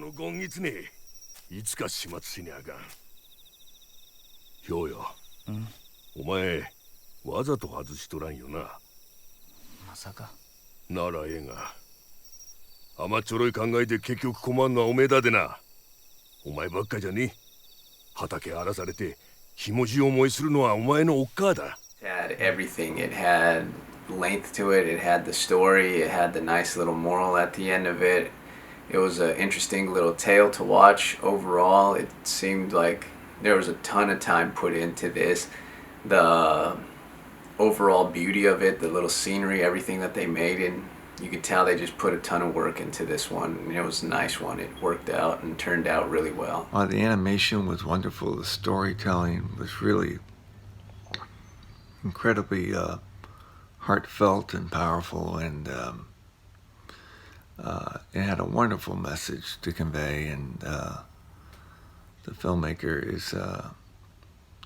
のゴンギツネ、いつか始末しにゃあかん。ヒョウよ、お前わざと外しとらんよな。まさか。ならええが、甘っちょろい考えで結局困んのはおめえだでな。お前ばっかじゃねえ。畑荒らされてひもじい思いするのはお前のおっかあだ。It had everything. It had length to it. It had the story. It had the nice little moral at the end of it. It was an interesting little tale to watch. Overall, it seemed like there was a ton of time put into this. The overall beauty of it, the little scenery, everything that they made, and you could tell they just put a ton of work into this one. And it was a nice one. It worked out and turned out really well. The animation was wonderful. The storytelling was really incredibly heartfelt and powerful, and it had a wonderful message to convey, and the filmmaker is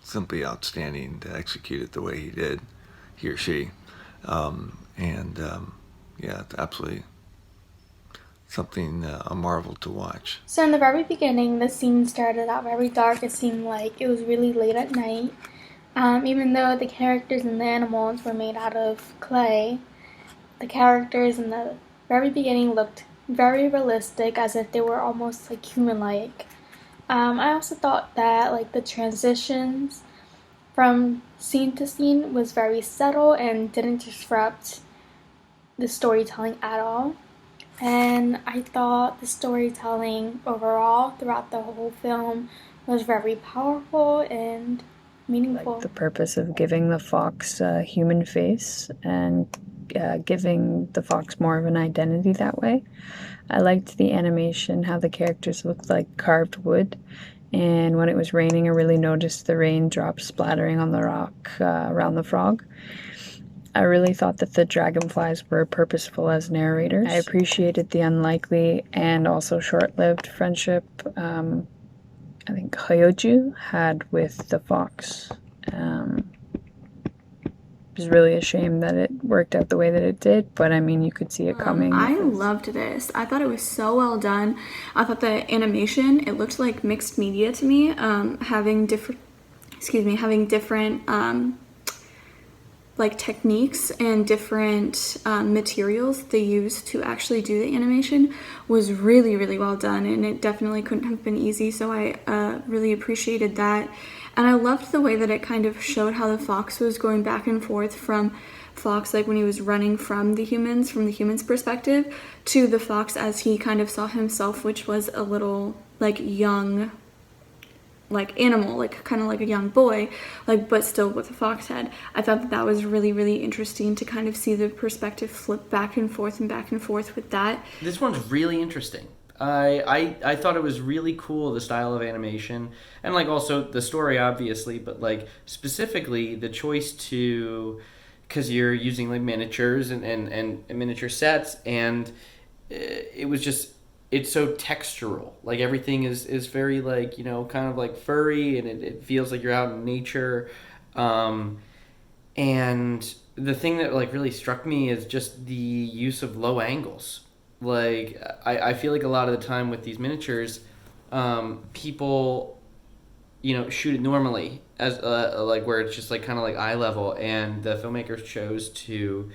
simply outstanding to execute it the way he did, he or she. Yeah, it's absolutely something, a marvel to watch. So in the very beginning, the scene started out very dark. It seemed like it was really late at night. Even though the characters and the animals were made out of clay, the characters in the very beginning looked very realistic, as if they were almost like human-like. I also thought that like the transitions from scene to scene was very subtle and didn't disrupt the storytelling at all. And I thought the storytelling overall throughout the whole film was very powerful and meaningful. Like the purpose of giving the fox a human face and giving the fox more of an identity that way. I liked the animation, how the characters looked like carved wood. And when it was raining, I really noticed the raindrops splattering on the rock around the frog. I really thought that the dragonflies were purposeful as narrators. I appreciated the unlikely and also short-lived friendship I think Hyoju had with the fox. It was really a shame that it worked out the way that it did, but I mean, you could see it coming. I loved this. I thought it was so well done. I thought the animation, it looked like mixed media to me, having different like techniques and different materials they used to actually do the animation was really, really well done, and it definitely couldn't have been easy, so I really appreciated that. And I loved the way that it kind of showed how the fox was going back and forth from fox, like when he was running from the humans perspective, to the fox as he kind of saw himself, which was a little like young like animal, like kind of like a young boy, like but still with a fox head. I thought that that was really, really interesting to kind of see the perspective flip back and forth with that. This one's really interesting. I thought it was really cool, the style of animation, and like also the story obviously, but like specifically the choice to, because you're using like miniatures and miniature sets, and it was just, it's so textural. Like everything is very like, you know, kind of like furry, and it feels like you're out in nature. And the thing that like really struck me is just the use of low angles. Like I feel like a lot of the time with these miniatures, people, you know, shoot it normally as like where it's just like kind of like eye level, and the filmmakers chose to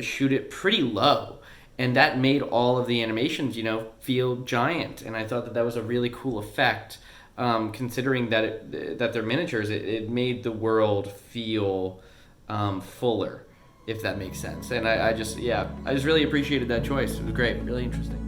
shoot it pretty low. And that made all of the animations, you know, feel giant. And I thought that that was a really cool effect, considering that that they're miniatures. It made the world feel fuller, if that makes sense. And I just really appreciated that choice. It was great, really interesting.